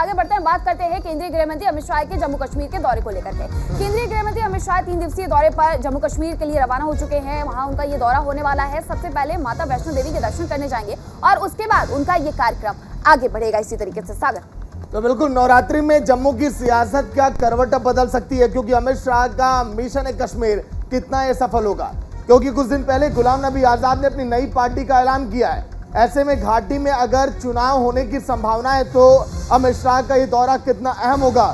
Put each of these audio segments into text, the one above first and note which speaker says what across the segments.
Speaker 1: आगे बढ़ते हैं, बात करते हैं केंद्रीय गृह मंत्री अमित शाह के जम्मू कश्मीर के दौरे को लेकर के। केंद्रीय गृह मंत्री अमित शाह 3 दिवसीय दौरे पर जम्मू कश्मीर के लिए रवाना हो चुके हैं। वहां उनका ये दौरा होने वाला है। सबसे पहले माता वैष्णो देवी के दर्शन करने जाएंगे और उसके बाद उनका ये कार्यक्रम आगे बढ़ेगा इसी तरीके से। सागर,
Speaker 2: तो बिल्कुल नवरात्रि में जम्मू की सियासत क्या करवट बदल सकती है, क्योंकि अमित शाह का मिशन है कश्मीर कितना ये सफल होगा, क्योंकि कुछ दिन पहले गुलाम नबी आजाद ने अपनी नई पार्टी का ऐलान किया है। ऐसे में घाटी में अगर चुनाव होने की संभावना है तो अमित शाह का ये दौरा कितना अहम होगा।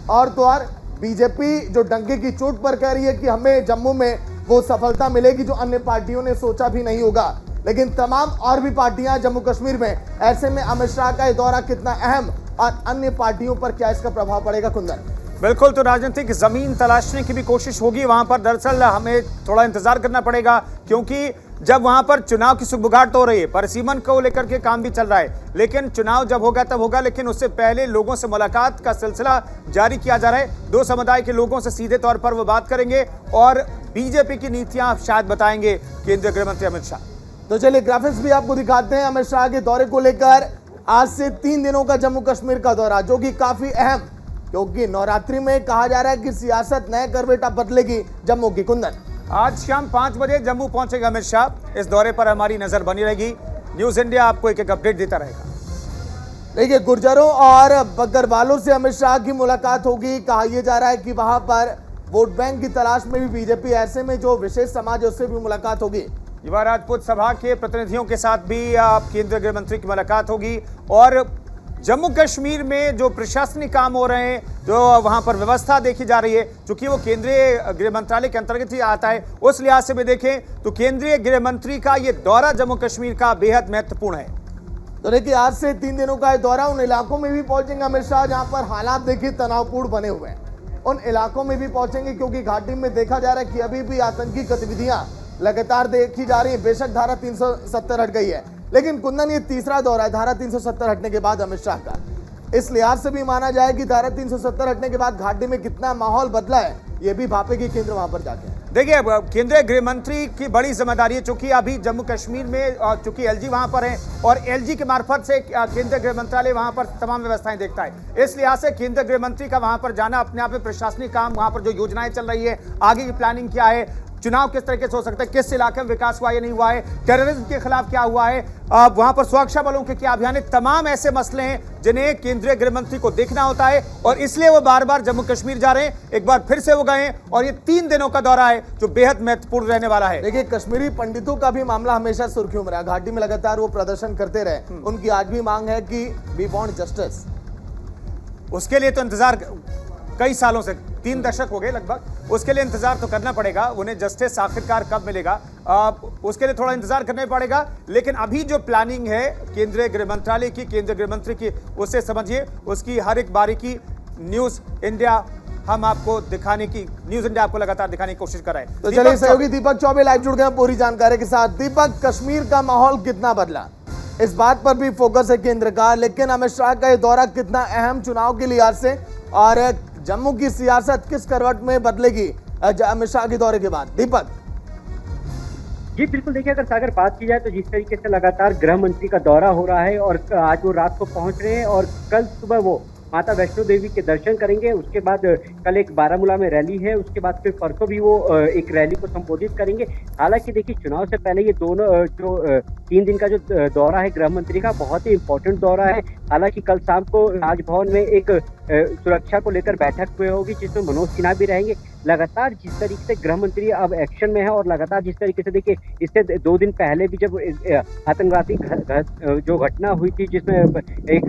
Speaker 2: और तो और बीजेपी जो डंके की चोट पर कह रही है कि हमें जम्मू में वो सफलता मिलेगी जो अन्य पार्टियों ने सोचा भी नहीं होगा, लेकिन तमाम और भी पार्टियां जम्मू कश्मीर में। ऐसे में अमित शाह का ये दौरा कितना अहम और अन्य पार्टियों पर क्या इसका प्रभाव पड़ेगा? कुंदन,
Speaker 3: बिल्कुल, तो राजनीतिक जमीन तलाशने की भी कोशिश होगी वहां पर। दरअसल हमें थोड़ा इंतजार करना पड़ेगा, क्योंकि जब वहां पर चुनाव की सुगबुगाहट हो रही है, परिसीमन को लेकर के काम भी चल रहा है, लेकिन चुनाव जब होगा तब होगा। लेकिन उससे पहले लोगों से मुलाकात का सिलसिला जारी किया जा रहा है। 2 समुदाय के लोगों से सीधे तौर पर वो बात करेंगे और बीजेपी की नीतियां शायद बताएंगे केंद्रीय गृह मंत्री अमित शाह।
Speaker 2: तो चलिए ग्राफिक्स भी आपको दिखाते हैं अमित शाह के दौरे को लेकर। आज से 3 दिनों का जम्मू कश्मीर का दौरा, जो कि काफी अहम, क्योंकि नवरात्रि में कहा जा रहा है कि सियासत नए करवटा बदलेगी जम्मू की। कुंदन,
Speaker 3: आज शाम 5 बजे जम्मू पहुंचेंगे अमित शाह। इस दौरे पर हमारी नजर बनी रहेगी। न्यूज इंडिया आपको एक अपडेट देता रहेगा।
Speaker 2: देखिए, गुर्जरों और बकरवालों से अमित शाह की मुलाकात होगी। कहा यह जा रहा है कि वहां पर वोट बैंक की तलाश में भी बीजेपी, ऐसे में जो विशेष समाज है उससे भी मुलाकात होगी।
Speaker 3: युवा राजपूत सभा के प्रतिनिधियों के साथ भी केंद्रीय गृह मंत्री की मुलाकात होगी। और जम्मू कश्मीर में जो प्रशासनिक काम हो रहे हैं, जो वहां पर व्यवस्था देखी जा रही है, चूंकि वो केंद्रीय गृह मंत्रालय के अंतर्गत ही आता है, उस लिहाज से भी देखें तो केंद्रीय गृह मंत्री का ये दौरा जम्मू कश्मीर का बेहद महत्वपूर्ण है।
Speaker 2: तो देखिए, आज से 3 दिनों का ये दौरा, उन इलाकों में भी पहुंचेंगे अमित शाह जहां पर हालात देखिए तनावपूर्ण बने हुए हैं। उन इलाकों में भी पहुंचेंगे, क्योंकि घाटी में देखा जा रहा है कि अभी भी आतंकी गतिविधियां लगातार देखी जा रही है। बेशक धारा 370 हट गई है, लेकिन कुंदन ये तीसरा दौरा है धारा 370 हटने के बाद अमित शाह का। इस लिहाज से भी माना जाए कि धारा 370 हटने के बाद घाटी में कितना माहौल बदला है, ये भी भापेगी केंद्र वहां पर जाके।
Speaker 3: देखिए, केंद्रीय गृह मंत्री की बड़ी जिम्मेदारी है, चूंकि अभी जम्मू कश्मीर में चूंकि एलजी वहां पर है और एलजी के मार्फत से केंद्रीय गृह मंत्रालय वहां पर तमाम व्यवस्थाएं देखता है। इस लिहाज से केंद्रीय गृह मंत्री का वहां पर जाना अपने आप में प्रशासनिक काम, वहां पर जो योजनाएं चल रही है, आगे की प्लानिंग क्या है, चुनाव किस तरीके से हो सकता है, किस इलाके में विकास हुआ या नहीं हुआ है, टेररिज्म के खिलाफ क्या हुआ है, वहां पर सुरक्षा बलों के क्या अभियान है, तमाम ऐसे मसले हैं जिन्हें केंद्रीय गृह मंत्री को देखना होता है। और इसलिए वो बार बार जम्मू कश्मीर जा रहे हैं। एक बार फिर से वो गए और ये 3 दिनों का दौरा है जो बेहद महत्वपूर्ण रहने वाला है।
Speaker 2: देखिए, कश्मीरी पंडितों का भी मामला हमेशा सुर्खियों में रहा। घाटी में लगातार वो प्रदर्शन करते रहे। उनकी आज भी मांग है कि वी वांट जस्टिस।
Speaker 3: उसके लिए तो इंतजार कई सालों से, 3 दशक हो गए लगभग, उसके लिए इंतजार तो करना पड़ेगा। उन्हें जस्टिस आखिरकार कब मिलेगा, उसके लिए थोड़ा इंतजार करना पड़ेगा। लेकिन अभी जो प्लानिंग है केंद्रीय गृह मंत्रालय की, केंद्रीय गृह मंत्री की, उससे समझिए उसकी हर एक बारीकी न्यूज इंडिया हम आपको दिखाने की, न्यूज इंडिया आपको लगातार दिखाने की कोशिश कर रहा है।
Speaker 2: तो चलिए, सहयोगी दीपक चौबे लाइव जुड़ गए पूरी जानकारी के साथ। दीपक, कश्मीर का माहौल कितना बदला, इस बात पर भी फोकस है केंद्र का, लेकिन अमित शाह का ये दौरा कितना अहम चुनाव के लिहाज से, और जम्मू की सियासत किस करवट में बदलेगी अमित शाह के दौरे के बाद? दीपक
Speaker 4: जी बिल्कुल, देखिए अगर सागर बात की जाए तो जिस तरीके से लगातार गृह मंत्री का दौरा हो रहा है और आज वो रात को पहुंच रहे हैं और कल सुबह वो माता वैष्णो देवी के दर्शन करेंगे। उसके बाद कल एक बारामूला में रैली है, उसके बाद फिर परसों भी वो एक रैली को संबोधित करेंगे। हालांकि देखिए, चुनाव से पहले ये दोनों जो 3 दिन का जो दौरा है गृह मंत्री का, बहुत ही इंपॉर्टेंट दौरा है। हालांकि कल शाम को राजभवन में एक सुरक्षा को लेकर बैठक हुई होगी, जिसमें मनोज सिन्हा भी रहेंगे। लगातार जिस तरीके से गृह मंत्री अब एक्शन में है और लगातार जिस तरीके से, देखिए इससे 2 दिन पहले भी जब आतंकवादी जो घटना हुई थी जिसमें एक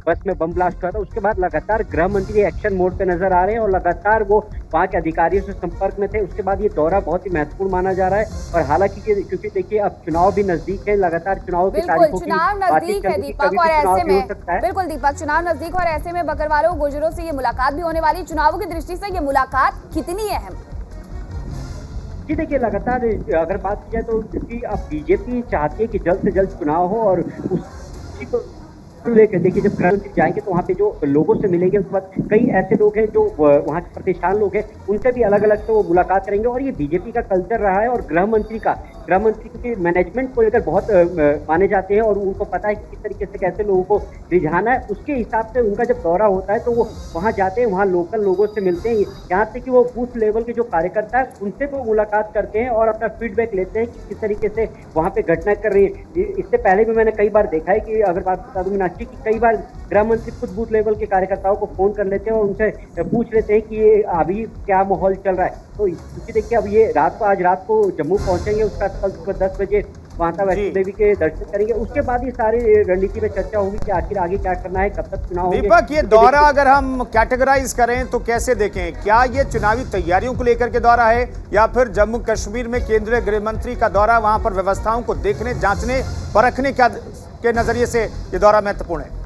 Speaker 4: बस में बम ब्लास्ट हुआ था, उसके बाद लगातार गृह मंत्री एक्शन मोड पे नजर आ रहे हैं और लगातार वो 5 अधिकारियों से संपर्क में थे। उसके बाद ये दौरा बहुत ही महत्वपूर्ण माना जा रहा है। और हालांकि क्योंकि देखिए अब चुनाव भी नजदीक है, लगातार चुनाव की तारीखों की
Speaker 1: चुनाव नजदीक है दीपक, और ऐसे में बिल्कुल दीपक, चुनाव नजदीक और ऐसे में बकरवालों गुर्जरों से ये मुलाकात भी होने वाली। चुनावों की दृष्टि से ये मुलाकात कितनी अहम?
Speaker 4: जी देखिए, लगातार अगर बात की जाए तो क्योंकि अब बीजेपी चाहती है कि जल्द से जल्द चुनाव हो और उसी को लेकर देखिए जब गृह मंत्री जाएंगे तो वहाँ पे जो लोगों से मिलेंगे, उसके बाद कई ऐसे लोग हैं जो वहाँ के प्रतिष्ठान लोग हैं, उनसे भी अलग अलग से वो मुलाकात करेंगे। और ये बीजेपी का कल्चर रहा है और गृह मंत्री के मैनेजमेंट को लेकर बहुत माने जाते हैं और उनको पता है कि किस तरीके से कैसे लोगों को रिझाना है। उसके हिसाब से उनका जब दौरा होता है तो वो वहाँ जाते हैं, वहाँ लोकल लोगों से मिलते हैं, यहाँ तक कि वो बूथ लेवल के जो कार्यकर्ता है उनसे वो मुलाकात करते हैं और अपना फीडबैक लेते हैं कि किस तरीके से वहाँ पे घटना कर रही है। इससे पहले भी मैंने कई बार देखा है कि अगर बात बता दूं मीनाक्षी की, कई बार गृह मंत्री खुद बूथ लेवल के कार्यकर्ताओं को फोन कर लेते हैं और उनसे पूछ लेते हैं कि ये अभी क्या माहौल चल रहा है। तो क्योंकि देखिए अब ये आज रात को जम्मू पहुंचेंगे, उसका कल सुबह 10 बजे माता वैष्णो देवी के दर्शन करेंगे। उसके बाद ये सारी रणनीति में चर्चा होगी कि आखिर आगे क्या करना है, कब तक चुनाव होंगे।
Speaker 3: दीपक, ये दौरा अगर हम कैटेगराइज करें तो कैसे देखें? क्या ये चुनावी तैयारियों को लेकर के दौरा है या फिर जम्मू कश्मीर में केंद्रीय गृह मंत्री का दौरा, वहां पर व्यवस्थाओं को देखने, जांचने, परखने के नजरिए से ये दौरा महत्वपूर्ण है?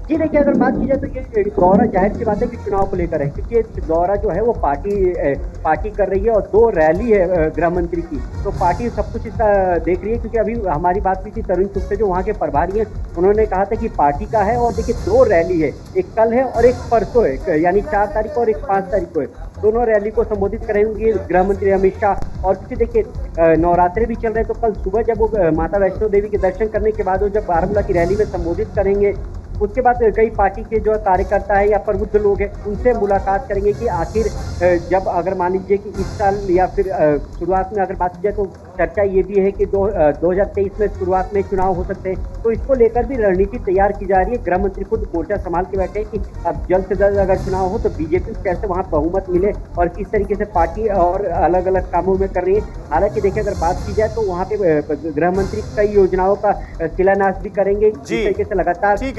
Speaker 4: जी देखिए, अगर बात की जाए तो ये दौरा जाहिर सी बात है कि चुनाव को लेकर है, क्योंकि ये दौरा जो है वो पार्टी कर रही है और 2 रैली है गृह मंत्री की, तो पार्टी सब कुछ इसका देख रही है। क्योंकि अभी हमारी बात हुई थी तरुण चुग से जो वहाँ के प्रभारी हैं, उन्होंने कहा था कि पार्टी का है और देखिए 2 रैली है, एक कल है और एक परसों है, यानी 4 तारीख को और एक 5 तारीख को है। दोनों रैली को संबोधित करेंगे गृह मंत्री अमित शाह। और क्योंकि देखिए नवरात्रि भी चल रहे हैं, तो कल सुबह जब वो माता वैष्णो देवी के दर्शन करने के बाद वो जब बारामूला की रैली में संबोधित करेंगे, उसके बाद कई पार्टी के जो कार्यकर्ता है या प्रबुद्ध लोग हैं उनसे मुलाकात करेंगे कि आखिर जब अगर मान लीजिए कि इस साल या फिर शुरुआत में अगर बात की जाए तो चर्चा ये भी है कि 2023 में शुरुआत में चुनाव हो सकते हैं, तो इसको लेकर भी रणनीति तैयार की जा रही है। गृह मंत्री खुद मोर्चा संभाल के बैठे हैं कि अब जल्द से जल्द अगर चुनाव हो तो बीजेपी को कैसे वहाँ बहुमत मिले और किस तरीके से पार्टी और अलग अलग कामों में कर रही है। हालांकि देखिए अगर बात की जाए तो वहाँ पे गृह मंत्री कई योजनाओं का शिलान्यास भी करेंगे, इस तरीके से लगातार
Speaker 3: ठीक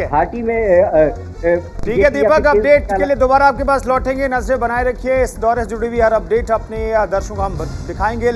Speaker 3: है दीपक, अपडेट के लिए दोबारा आपके पास लौटेंगे। नजरें बनाए रखिए, इस दौरे से जुड़ी हुई हर अपडेट अपने दर्शकों को हम दिखाएंगे।